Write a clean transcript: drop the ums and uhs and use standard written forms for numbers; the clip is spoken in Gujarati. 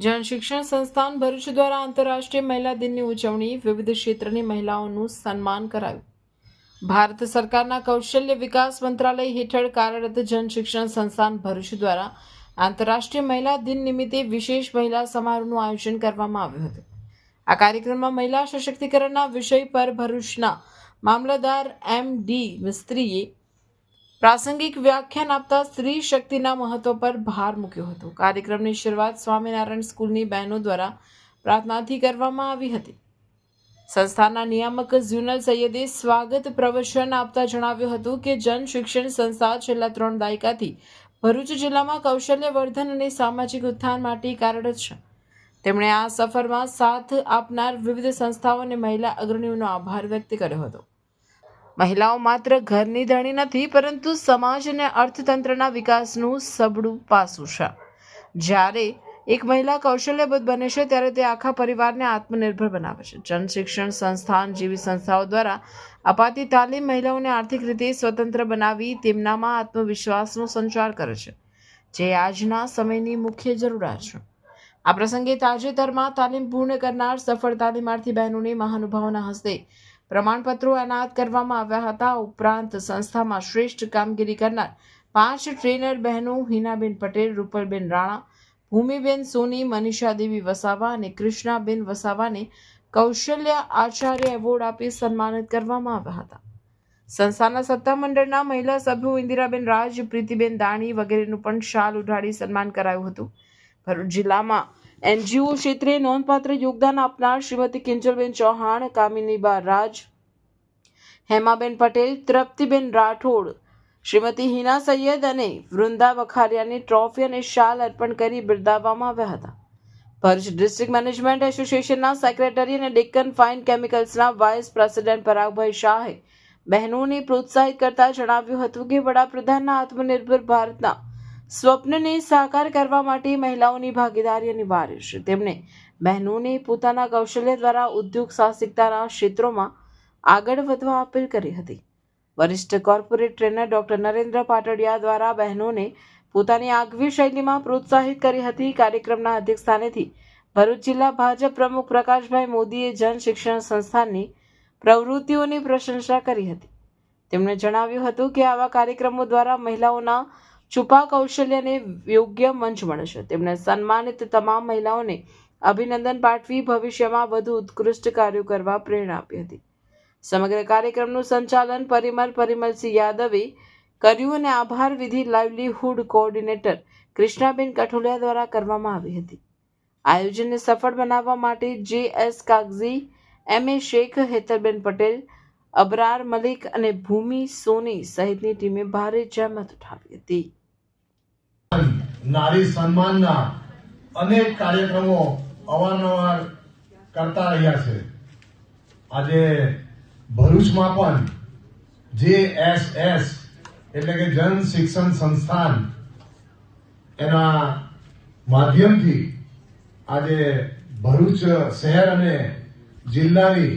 જન શિક્ષણ સંસ્થાન ભરૂચ દ્વારા આંતરરાષ્ટ્રીય મહિલા દિનની ઉજવણી, વિવિધ ક્ષેત્રની મહિલાઓનું સન્માન કરાયું. ભારત સરકારના કૌશલ્ય વિકાસ મંત્રાલય હેઠળ કાર્યરત જન શિક્ષણ સંસ્થાન ભરૂચ દ્વારા આંતરરાષ્ટ્રીય મહિલા દિન નિમિત્તે વિશેષ મહિલા સમારોહનું આયોજન કરવામાં આવ્યું હતું. આ કાર્યક્રમમાં મહિલા સશક્તિકરણના વિષય પર ભરૂચના મામલતદાર એમ.ડી. મિસ્ત્રીએ પ્રાસંગિક વ્યાખ્યાન આપતા સ્ત્રી શક્તિના મહત્વ પર ભાર મૂક્યો હતો. કાર્યક્રમની શરૂઆત સ્વામિનારાયણ સ્કૂલની બહેનો દ્વારા પ્રાર્થનાથી કરવામાં આવી હતી. સંસ્થાના નિયામક ઝ્યુનલ સૈયદે સ્વાગત પ્રવચન આપતા જણાવ્યું હતું કે જન શિક્ષણ સંસ્થા છેલ્લા 3 દાયકાથી ભરૂચ જિલ્લામાં કૌશલ્ય વર્ધન અને સામાજિક ઉત્થાન માટે કાર્યરત છે. તેમણે આ સફરમાં સાથ આપનાર વિવિધ સંસ્થાઓ અને મહિલા અગ્રણીઓનો આભાર વ્યક્ત કર્યો હતો. મહિલાઓ માત્ર ઘરની ધણી નથી, પરંતુ સમાજ અને અર્થતંત્રના વિકાસનું સબળું પાસું છે. જ્યારે એક મહિલા કૌશલ્યબદ્ધ બને છે ત્યારે તે આખા પરિવારને આત્મનિર્ભર બનાવે છે. જન શિક્ષણ સંસ્થાન જેવી સંસ્થાઓ દ્વારા અપાતી તાલીમ મહિલાઓને આર્થિક રીતે સ્વતંત્ર બનાવી તેમનામાં આત્મવિશ્વાસનો સંચાર કરે છે, જે આજના સમયની મુખ્ય જરૂરિયાત છે. આ પ્રસંગે તાજેતરમાં તાલીમ પૂર્ણ કરનાર સફળ તાલીમાર્થી બહેનોને મહાનુભાવોના હસ્તે પ્રમાણપત્રો એનાયત કરવામાં આવ્યા હતા. ઉપરાંત સંસ્થામાં શ્રેષ્ઠ કામગીરી કરનાર 5 ટ્રેનર બહેનો હિનાબેન પટેલ, રૂપલબેન રાણા, ભૂમિબેન સોની, મનીષા દેવી વસાવા અને કૃષ્ણાબેન વસાવાને કૌશલ્ય આચાર્ય એવોર્ડ આપી સન્માનિત કરવામાં આવ્યા હતા. સંસ્થાના સત્તામંડળના મહિલા સભ્યો ઇન્દિરાબેન રાજ, પ્રીતિબેન દાણી વગેરેનું પણ શાલ ઉઢાડી સન્માન કરાયું હતું. ભરૂચ જિલ્લામાં એનજીઓ ક્ષેત્રે નોંધપાત્ર યોગદાન આપનાર શ્રીમતી કિંજલબેન ચૌહાણ, કામિનીબા રાજ, હેમાબેન પટેલ, તૃપ્તિબેન રાઠોડ, શ્રીમતી હિના સૈયદ અને વૃંદા વખારિયાને ટ્રોફી અને શાલ અર્પણ કરી બિરદાવવામાં આવ્યા હતા. ભરૂચ ડિસ્ટ્રિક્ટ મેનેજમેન્ટ એસોસિએશનના સેક્રેટરી અને ડેક્કન ફાઇન કેમિકલ્સના વાઇસ પ્રેસિડેન્ટ પરાગભાઈ શાહે બહેનોને પ્રોત્સાહિત કરતા જણાવ્યું હતું કે વડાપ્રધાનના આત્મનિર્ભર ભારતના સ્વપ્નને સાકાર કરવા માટે મહિલાઓની ભાગીદારી અનિવાર્ય છે. તેમણે બહેનોને પોતાના કૌશલ્ય દ્વારા ઉદ્યોગ સાહસિકતાના ક્ષેત્રોમાં આગળ વધવા અપીલ કરી હતી. વરિષ્ઠ corporate trainer doctor Narendra Patadia દ્વારા બહેનોને પોતાની આગવી શૈલીમાં પ્રોત્સાહિત કરી હતી. કાર્યક્રમના અધ્યક્ષસ્થાનેથી ભરૂચ જિલ્લા ભાજપ પ્રમુખ પ્રકાશભાઈ મોદીએ જન શિક્ષણ સંસ્થાનની પ્રવૃત્તિઓની પ્રશંસા કરી હતી. તેમણે જણાવ્યું હતું કે આવા કાર્યક્રમો દ્વારા મહિલાઓના છુપા કૌશલ્યને યોગ્ય મંચ મળે છે. તેમણે સન્માનિત તમામ મહિલાઓને અભિનંદન પાઠવી ભવિષ્યમાં વધુ ઉત્કૃષ્ટ કાર્યો કરવા પ્રેરણા આપી હતી. સમગ્ર કાર્યક્રમનું સંચાલન પરિમલસિંહ યાદવે કર્યું અને આભાર વિધિ લાઇવલીહુડ કોઓર્ડિનેટર કૃષ્ણાબેન કઠોલિયા દ્વારા કરવામાં આવી હતી. આયોજનને સફળ બનાવવા માટે જે.એસ. કાગઝી, એમ.એ. શેખ, હેતલબેન પટેલ, અબરાર મલિક અને ભૂમિ સોની સહિતની ટીમે ભારે જહેમત ઉઠાવી હતી. નારી સન્માનના અનેક કાર્યક્રમો અવારનવાર કરતા રહ્યા છે. આજે ભરૂચમાં પણ JSS એટલે કે જન શિક્ષણ સંસ્થાન એના માધ્યમથી આજે ભરૂચ શહેર અને જિલ્લાની